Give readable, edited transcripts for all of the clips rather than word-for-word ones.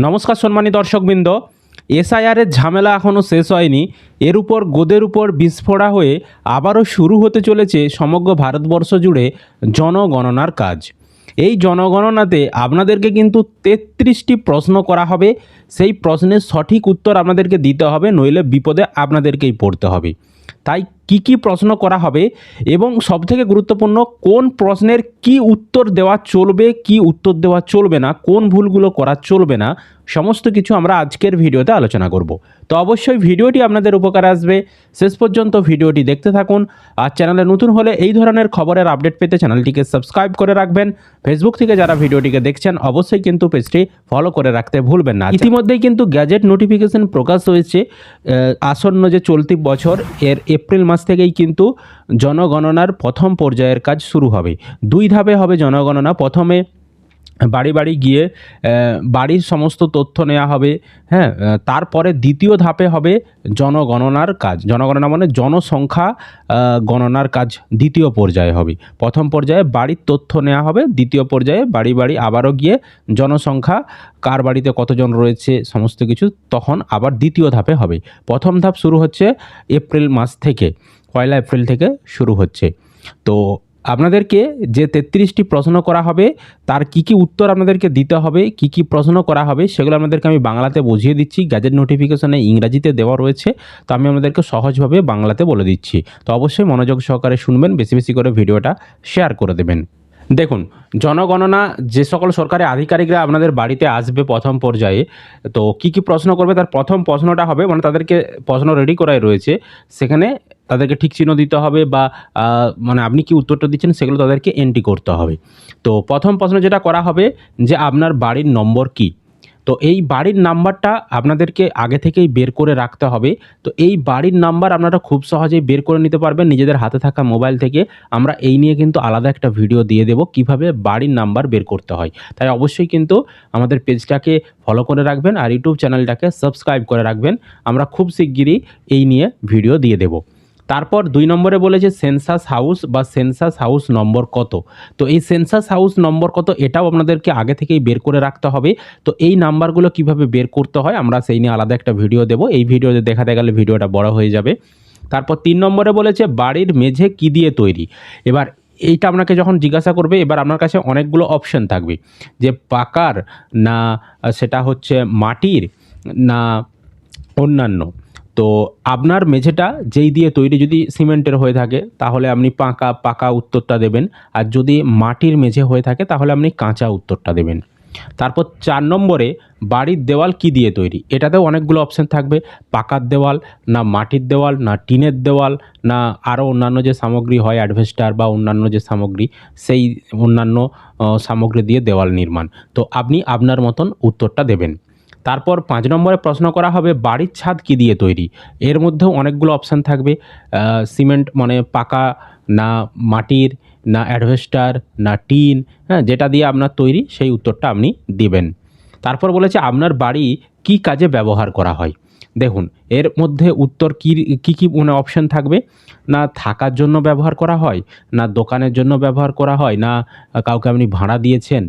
নমস্কার সম্মানী দর্শকবৃন্দ, এসআইআরের ঝামেলা এখনও শেষ হয়নি। এর উপর গোদের উপর বিস্ফোরা হয়ে আবারও শুরু হতে চলেছে সমগ্র ভারতবর্ষ জুড়ে জনগণনার কাজ। এই জনগণনাতে আপনাদেরকে কিন্তু 33টি প্রশ্ন করা হবে। সেই প্রশ্নের সঠিক উত্তর আপনাদেরকে দিতে হবে, নইলে বিপদে আপনাদেরকেই পড়তে হবে। তাই কি প্রশ্ন করা হবে এবং সবথেকে গুরুত্বপূর্ণ কোন প্রশ্নের কি উত্তর দেওয়া চলবে, কি উত্তর দেওয়া চলবে না, কোন ভুলগুলো করা চলবে না, সমস্ত কিছু আমরা আজকের ভিডিওতে আলোচনা করব। তো অবশ্যই ভিডিওটি আপনাদের উপকার আসবে, শেষ পর্যন্ত ভিডিওটি দেখতে থাকুন। আর চ্যানেলে নতুন হলে এই ধরনের খবরের আপডেট পেতে চ্যানেলটিকে সাবস্ক্রাইব করে রাখবেন। ফেসবুক থেকে যারা ভিডিওটিকে দেখছেন অবশ্যই কিন্তু পেজটি ফলো করে রাখতে ভুলবেন না। ইতিমধ্যেই কিন্তু গ্যাজেট নোটিফিকেশন প্রকাশ হয়েছে। আসন্ন যে চলতি বছর এর এপ্রিল মাস থেকেই কিন্তু জনগণনার প্রথম পর্যায়ের কাজ শুরু হবে। 2 ধাপে হবে জনগণনা। প্রথমে বাড়ি বাড়ি গিয়ে বাড়ির সমস্ত তথ্য নেওয়া হবে, হ্যাঁ। তারপরে দ্বিতীয় ধাপে হবে জনগণনার কাজ। জনগণনা মানে জনসংখ্যা গণনার কাজ দ্বিতীয় পর্যায়ে হবে। প্রথম পর্যায়ে বাড়ির তথ্য নেওয়া হবে, দ্বিতীয় পর্যায়ে বাড়ি বাড়ি আবারও গিয়ে জনসংখ্যা, কার বাড়িতে কতজন রয়েছে সমস্ত কিছু তখন আবার দ্বিতীয় ধাপে হবে। প্রথম ধাপ শুরু হচ্ছে এপ্রিল মাস থেকে, 1 এপ্রিল থেকে শুরু হচ্ছে। তো আপনাদেরকে যে 33টি প্রশ্ন করা হবে তার কি উত্তর আপনাদেরকে দিতে হবে, কি প্রশ্ন করা হবে সেগুলো আপনাদেরকে আমি বাংলাতে বুঝিয়ে দিচ্ছি। গ্যাজেট নোটিফিকেশনে ইংরাজিতে দেওয়া রয়েছে, তো আমি আপনাদেরকে সহজভাবে বাংলাতে বলে দিচ্ছি। তো অবশ্যই মনোযোগ সহকারে শুনবেন, বেশি বেশি করে ভিডিওটা শেয়ার করে দেবেন। দেখুন, জনগণনা যে সকল সরকারি আধিকারিকরা আপনাদের বাড়িতে আসবে প্রথম পর্যায়ে, তো কি প্রশ্ন করবে তার প্রথম প্রশ্নটা হবে, মানে তাদেরকে প্রশ্ন রেডি করাই রয়েছে, সেখানে তাদেরকে ঠিক চিহ্ন দিতে হবে বা মানে আপনি কি উত্তরটা দিচ্ছেন সেগুলো তাদেরকে এন্ট্রি করতে হবে। তো প্রথম প্রশ্ন যেটা করা হবে যে আপনার বাড়ির নম্বর কি। তো এই বাড়ির নাম্বারটা আপনাদেরকে আগে থেকেই বের করে রাখতে হবে। তো এই বাড়ির নাম্বার আপনারা খুব সহজেই বের করে নিতে পারবেন নিজেদের হাতে থাকা মোবাইল থেকে। আমরা এই নিয়ে কিন্তু আলাদা একটা ভিডিও দিয়ে দেবো কীভাবে বাড়ির নাম্বার বের করতে হয়। তাই অবশ্যই কিন্তু আমাদের পেজটাকে ফলো করে রাখবেন আর ইউটিউব চ্যানেলটাকে সাবস্ক্রাইব করে রাখবেন। আমরা খুব শিগগিরই এই নিয়ে ভিডিও দিয়ে দেবো। তারপর 2 নম্বরে বলেছে সেন্সাস হাউস বা সেন্সাস হাউস নম্বর কত। তো এই সেন্সাস হাউস নম্বর কত এটাও আপনাদেরকে আগে থেকেই বের করে রাখতে হবে। তো এই নাম্বারগুলো কিভাবে বের করতে হয় আমরা সেই নিয়ে আলাদা একটা ভিডিও দেবো। এই ভিডিওতে দেখাতে গেলে ভিডিওটা বড় হয়ে যাবে। তারপর 3 নম্বরে বলেছে বাড়ির মেঝে কী দিয়ে তৈরি। এবার এইটা আপনাকে যখন জিজ্ঞাসা করবে, এবার আপনার কাছে অনেকগুলো অপশন থাকবে যে পাকার না সেটা হচ্ছে মাটির না অন্যান্য। তো আপনার মেঝেটা যেই দিয়ে তৈরি, যদি সিমেন্টের হয়ে থাকে তাহলে আপনি পাকা উত্তরটা দেবেন, আর যদি মাটির মেঝে হয়ে থাকে তাহলে আপনি কাঁচা উত্তরটা দেবেন। তারপর 4 নম্বরে বাড়ির দেওয়াল কি দিয়ে তৈরি। এটাতেও অনেকগুলো অপশান থাকবে, পাকার দেওয়াল না মাটির দেওয়াল না টিনের দেওয়াল না আরও অন্যান্য যে সামগ্রী হয় অ্যাডভেস্টার বা অন্যান্য যে সামগ্রী, সেই অন্যান্য সামগ্রী দিয়ে দেওয়াল নির্মাণ। তো আপনি আপনার মতন উত্তরটা দেবেন। তারপর 5 নম্বরে প্রশ্ন করা হবে বাড়ির ছাদ কী দিয়ে তৈরি। এর মধ্যেও অনেকগুলো অপশান থাকবে, সিমেন্ট মানে পাকা না মাটির না অ্যাডভেস্টার না টিন, হ্যাঁ, যেটা দিয়ে আপনার তৈরি সেই উত্তরটা আপনি দিবেন। তারপর বলেছে আপনার বাড়ি কি কাজে ব্যবহার করা হয়। দেখুন এর মধ্যে উত্তর কি মানে অপশান থাকবে, না থাকার জন্য ব্যবহার করা হয়, না দোকানের জন্য ব্যবহার করা হয়, না কাউকে আপনি ভাড়া দিয়েছেন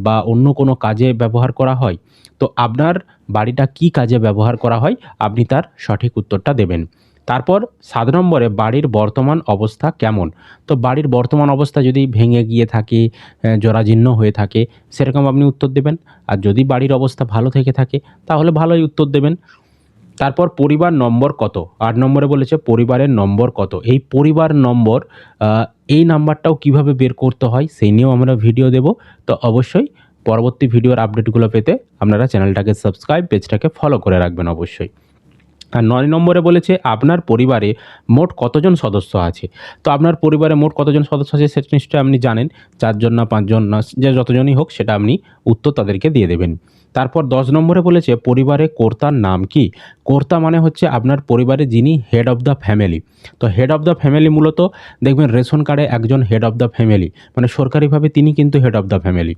বা অন্য কোনো কাজে ব্যবহার করা হয়। তো আপনার বাড়িটা কি কাজে ব্যবহার করা হয় আপনি তার সঠিক উত্তরটা দেবেন। তারপর 7 নম্বরে বাড়ির বর্তমান অবস্থা কেমন। তো বাড়ির বর্তমান অবস্থা যদি ভেঙে গিয়ে থাকে, জরাজীর্ণ হয়ে থাকে, সেরকম আপনি উত্তর দেবেন। আর যদি বাড়ির অবস্থা ভালো থেকে থাকে তাহলে ভালোই উত্তর দেবেন। তারপর পরিবার নম্বর কত। 8 নম্বরে বলেছে পরিবারের নম্বর কত। এই পরিবার নম্বর এই নাম্বারটাও কিভাবে বের করতে হয় সেই নিয়েও আমরা ভিডিও দেব। তো অবশ্যই পরবর্তী ভিডিওর আপডেটগুলো পেতে আপনারা চ্যানেলটাকে সাবস্ক্রাইব, পেজটাকে ফলো করে রাখবেন অবশ্যই। আর 9 নম্বরে বলেছে আপনার পরিবারে মোট কতজন সদস্য আছে। তো আপনার পরিবারে মোট কতজন সদস্য আছে সেটা নিশ্চয়ই আপনি জানেন, 4 জন না 5 জন না যে যতজনই হোক সেটা আপনি উত্তর তাদেরকে দিয়ে দেবেন। তারপর 10 নম্বরে বলেছে পরিবারে কর্তার নাম কি। কর্তা মানে হচ্ছে আপনার পরিবারে যিনি হেড অফ দ্য ফ্যামিলি। তো হেড অফ দ্য ফ্যামিলি মূলত দেখবেন রেশন কার্ডে একজন হেড অফ দ্য ফ্যামিলি, মানে সরকারিভাবে তিনি কিন্তু হেড অফ দ্য ফ্যামিলি।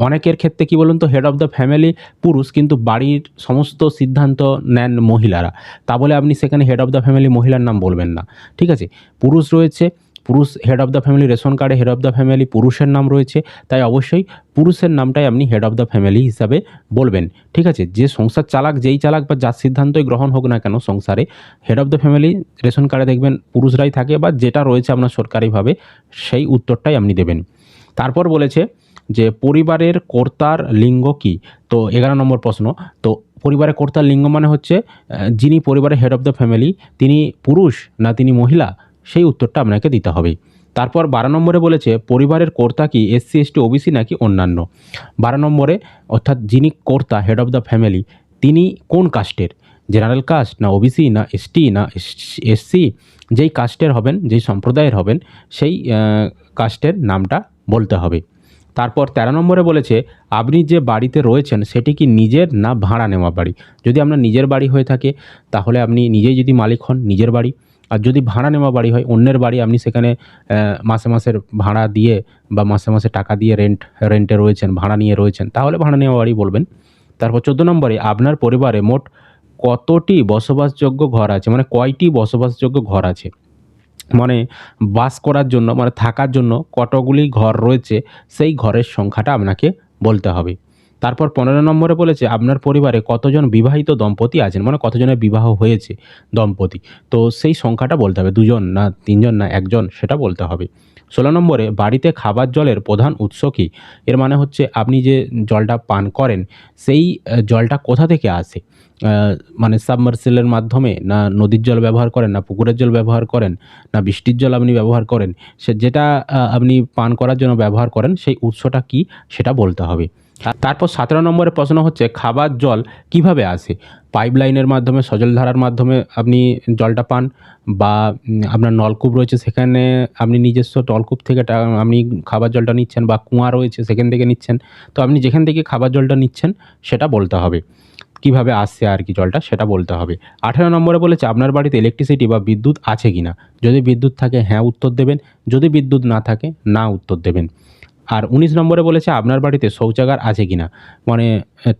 অনেকের ক্ষেত্রে কি বলুন তো হেড অফ দ্য ফ্যামিলি পুরুষ, কিন্তু বাড়ির সমস্ত সিদ্ধান্ত নেন মহিলারা। তা বলে আপনি সেখানে হেড অফ দ্য ফ্যামিলি মহিলার নাম বলবেন না, ঠিক আছে। পুরুষ রয়েছে, পুরুষ head of the family, ration কার্ডে হেড অফ দ্য ফ্যামিলি পুরুষের নাম রয়েছে, তাই অবশ্যই পুরুষের নামটাই আপনি হেড অফ দ্য ফ্যামিলি হিসাবে বলবেন। ঠিক আছে, যে সংসার চালাক, যেই চালাক বা যার সিদ্ধান্তই গ্রহণ হোক না কেন সংসারে, head of the family ration কার্ডে দেখবেন পুরুষরাই থাকে, বা যেটা রয়েছে আপনার সরকারিভাবে সেই উত্তরটাই আপনি দেবেন। তারপর বলেছে যে পরিবারের কর্তার লিঙ্গ কী? তো 11 নম্বর প্রশ্ন। তো পরিবারের কর্তার লিঙ্গ মানে হচ্ছে যিনি পরিবারের হেড অফ দ্য ফ্যামিলি তিনি পুরুষ না তিনি মহিলা, সেই উত্তরটা আপনাকে দিতে হবে। তারপর 12 নম্বরে বলেছে পরিবারের কর্তা কি এসসি, এসটি, ওবিসি নাকি অন্যান্য। 12 নম্বরে অর্থাৎ যিনি কর্তা হেড অফ দ্য ফ্যামিলি তিনি কোন কাস্টের, জেনারেল কাস্ট না ওবিসি না এসটি না এসসি, যেই কাস্টের হবেন, যেই সম্প্রদায়ের হবেন সেই কাস্টের নামটা বলতে হবে। তারপর 13 নম্বরে বলেছে আপনি যে বাড়িতে রয়েছেন সেটি কি নিজের না ভাড়া নেওয়া বাড়ি। যদি আপনার নিজের বাড়ি হয়ে থাকে তাহলে আপনি নিজেই যদি মালিক হন নিজের বাড়ি, আর যদি ভাড়া নেওয়া বাড়ি হয় অন্যের বাড়ি, আপনি সেখানে মাসে মাসের ভাড়া দিয়ে বা মাসে মাসে টাকা দিয়ে রেন্টে রয়েছেন, ভাড়া নিয়ে রয়েছেন, তাহলে ভাড়া নেওয়া বাড়ি বলবেন। তারপর 14 নম্বরে আপনার পরিবারে মোট কতটি বসবাসযোগ্য ঘর আছে, মানে কয়টি বসবাসযোগ্য ঘর আছে, মানে বাস করার জন্য, মানে থাকার জন্য কতগুলি ঘর রয়েছে সেই ঘরের সংখ্যাটা আপনাকে বলতে হবে। তারপর 15 নম্বরে বলেছে আপনার পরিবারে কতজন বিবাহিত দম্পতি আছেন, মানে কতজনের বিবাহ হয়েছে দম্পতি, তো সেই সংখ্যাটা বলতে হবে, 2 জন না 3 জন না 1 জন সেটা বলতে হবে। 16 নম্বরে বাড়িতে খাবার জলের প্রধান উৎস কী? এর মানে হচ্ছে আপনি যে জলটা পান করেন সেই জলটা কোথা থেকে আসে, মানে সাবমার্সিবলের মাধ্যমে, না নদীর জল ব্যবহার করেন, না পুকুরের জল ব্যবহার করেন, না বৃষ্টির জল আপনি ব্যবহার করেন, সে যেটা আপনি পান করার জন্য ব্যবহার করেন সেই উৎসটা কী সেটা বলতে হবে। তারপর 17 নম্বরের প্রশ্ন হচ্ছে খাবার জল কিভাবে আসে, পাইপলাইনের মাধ্যমে, সজলধারার মাধ্যমে আপনি জলটা পান, বা আপনার নলকূপ রয়েছে সেখানে আপনি নিজস্ব নলকূপ থেকে আপনি খাবার জলটা নিচ্ছেন, বা কুয়া রয়েছে সেখান থেকে নিচ্ছেন, তো আপনি যেখান থেকে খাবার জলটা নিচ্ছেন সেটা বলতে হবে, কিভাবে আসছে আর কি জলটা সেটা বলতে হবে। 18 নম্বরে বলেছে আপনার বাড়িতে ইলেকট্রিসিটি বা বিদ্যুৎ আছে কি না। যদি বিদ্যুৎ থাকে হ্যাঁ উত্তর দেবেন, যদি বিদ্যুৎ না থাকে না উত্তর দেবেন। আর 19 নম্বরে বলেছে আপনার বাড়িতে শৌচাগার আছে কি না, মানে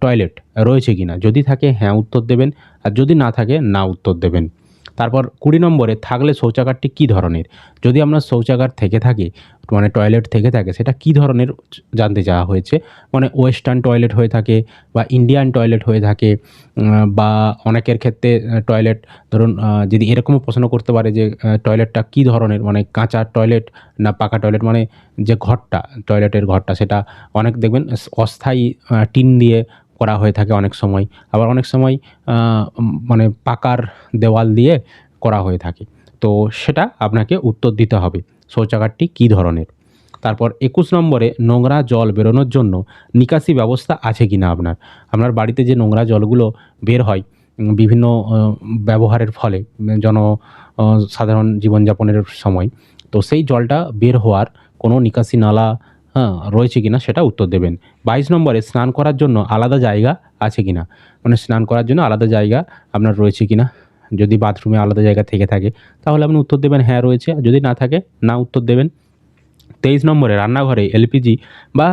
টয়লেট রয়েছে কি না। যদি থাকে হ্যাঁ উত্তর দেবেন, আর যদি না থাকে না উত্তর দেবেন। তারপর 20 নম্বরে থাকলে শৌচাগারটি কী ধরনের। যদি আপনার শৌচাগার থেকে থাকে, মানে টয়লেট থেকে থাকে, সেটা কী ধরনের জানতে চাওয়া হয়েছে, মানে ওয়েস্টার্ন টয়লেট হয়ে থাকে বা ইন্ডিয়ান টয়লেট হয়ে থাকে, বা অনেকের ক্ষেত্রে টয়লেট ধরুন যদি এরকমও প্রশ্ন করতে পারে যে টয়লেটটা কী ধরনের, মানে কাঁচা টয়লেট না পাকা টয়লেট, মানে যে ঘরটা টয়লেটের ঘরটা সেটা অনেক দেখবেন অস্থায়ী টিন দিয়ে করা হয়ে থাকে অনেক সময়, আবার অনেক সময় মানে পাকার দেওয়াল দিয়ে করা হয়ে থাকে, তো সেটা আপনাকে উত্তর দিতে হবে শৌচাগারটি কী ধরনের। তারপর 21 নম্বরে নোংরা জল বেরোনোর জন্য নিকাশি ব্যবস্থা আছে কি না আপনার। আপনার বাড়িতে যে নোংরা জলগুলো বের হয় বিভিন্ন ব্যবহারের ফলে সাধারণ জীবনযাপনের সময়, তো সেই জলটা বের হওয়ার কোনো নিকাশি নালা রয়েছে কিনা সেটা উত্তর দেবেন। 22 নম্বরে স্নান করার জন্য আলাদা জায়গা আছে কিনা, মানে স্নান করার জন্য আলাদা জায়গা আপনার রয়েছে কিনা। যদি বাথরুমে আলাদা জায়গা থেকে থাকে তাহলে আপনি উত্তর দেবেন হ্যাঁ রয়েছে, আর যদি না থাকে না উত্তর দেবেন। 23 নম্বরে রান্নাঘরে এলপিজি বা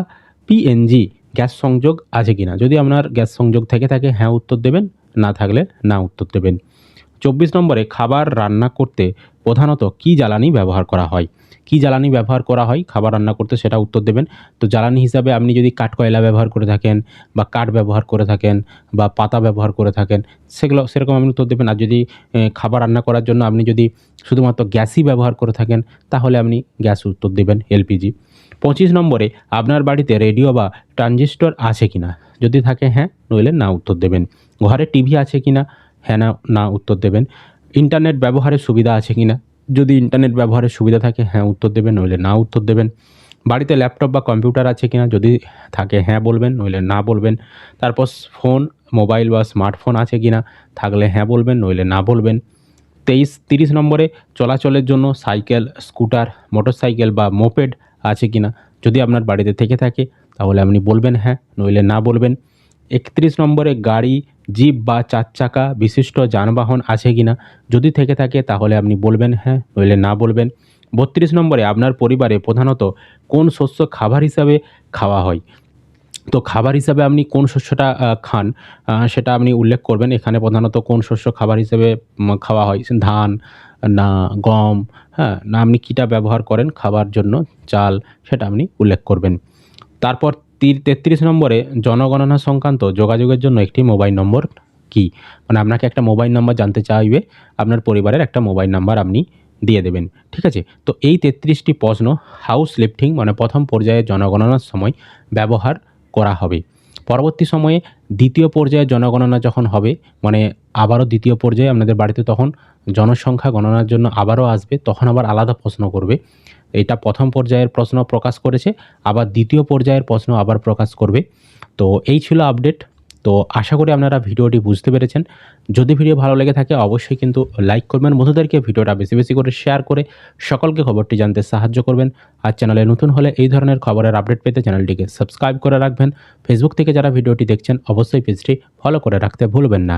পিএনজি গ্যাস সংযোগ আছে কিনা। যদি আপনার গ্যাস সংযোগ থেকে থাকে হ্যাঁ উত্তর দেবেন, না থাকলে না উত্তর দেবেন। 24 নম্বরে খাবার রান্না করতে প্রধানত কী জ্বালানি ব্যবহার করা হয়। কী জ্বালানি ব্যবহার করা হয় খাবার রান্না করতে সেটা উত্তর দেবেন। তো জ্বালানি হিসাবে আপনি যদি কাঠকয়লা ব্যবহার করে থাকেন, বা কাঠ ব্যবহার করে থাকেন, বা পাতা ব্যবহার করে থাকেন, সেরকম আপনি উত্তর দেবেন। আর যদি খাবার রান্না করার জন্য আপনি যদি শুধুমাত্র গ্যাসই ব্যবহার করে থাকেন তাহলে আপনি গ্যাস উত্তর দেবেন, এলপিজি। 25 নম্বরে আপনার বাড়িতে রেডিও বা ট্রানজিস্টর আছে কিনা। যদি থাকে হ্যাঁ, নইলে না উত্তর দেবেন। ঘরে টিভি আছে কিনা, হ্যাঁ না না উত্তর দেবেন। ইন্টারনেট ব্যবহারের সুবিধা আছে কিনা। যদি ইন্টারনেট ব্যবহারের সুবিধা থাকে হ্যাঁ উত্তর দেবেন, নইলে না উত্তর দেবেন। বাড়িতে ল্যাপটপ বা কম্পিউটার আছে কিনা। যদি থাকে হ্যাঁ বলবেন, নইলে না বলবেন। তারপর ফোন, মোবাইল বা স্মার্টফোন আছে কিনা, থাকলে হ্যাঁ বলবেন, নইলে না বলবেন। 30 নম্বরে চলাচলের জন্য সাইকেল, স্কুটার, মোটরসাইকেল বা মোপেড আছে কিনা। যদি আপনার বাড়িতে থেকে থাকে তাহলে আপনি বলবেন হ্যাঁ, নইলে না বলবেন। 31 নম্বরে গাড়ি, জিপ বা 4 চাকা বিশিষ্ট যানবাহন আছে কিনা। যদি থেকে থাকে তাহলে আপনি বলবেন হ্যাঁ, নইলে না বলবেন। 32 নম্বরে আপনার পরিবারে প্রধানত কোন শস্য খাবার হিসাবে খাওয়া হয়। তো খাবার হিসাবে আপনি কোন শস্যটা খান সেটা আপনি উল্লেখ করবেন। এখানে প্রধানত কোন শস্য খাবার হিসেবে খাওয়া হয়, ধান না গম, হ্যাঁ? না আপনি কিটা ব্যবহার করেন খাবার জন্য, চাল, সেটা আপনি উল্লেখ করবেন। তারপর 33 নম্বরে জনগণনা সংক্রান্ত যোগাযোগের জন্য একটি মোবাইল নম্বর কী? মানে আপনাকে একটা মোবাইল নাম্বার জানতে চাইবে, আপনার পরিবারের একটা মোবাইল নাম্বার আপনি দিয়ে দেবেন। ঠিক আছে? তো এই 33টি প্রশ্ন হাউস লিফটিং মানে ১ম পর্যায়ে জনগণনার সময় ব্যবহার করা হবে। পরবর্তী সময়ে ২য় পর্যায়ে জনগণনা যখন হবে, মানে আবারও ২য় পর্যায়ে আপনাদের বাড়িতে তখন জনসংখ্যা গণনার জন্য আবারও আসবে, তখন আবার আলাদা প্রশ্ন করবে। এটা ১ম পর্যায়ের প্রশ্ন প্রকাশ করেছে, আবার ২য় পর্যায়ের প্রশ্ন আবার প্রকাশ করবে। তো এই ছিল আপডেট। তো আশা করি আপনারা ভিডিওটি বুঝতে পেরেছেন। যদি ভিডিও ভালো লেগে থাকে অবশ্যই কিন্তু লাইক করবেন, বন্ধুদেরকে ভিডিওটা বেশি বেশি করে শেয়ার করে সকলকে খবরটি জানতে সাহায্য করবেন। আর চ্যানেলে নতুন হলে এই ধরনের খবরের আপডেট পেতে চ্যানেলটিকে সাবস্ক্রাইব করে রাখবেন। ফেসবুক থেকে যারা ভিডিওটি দেখছেন অবশ্যই পেজটি ফলো করে রাখতে ভুলবেন না।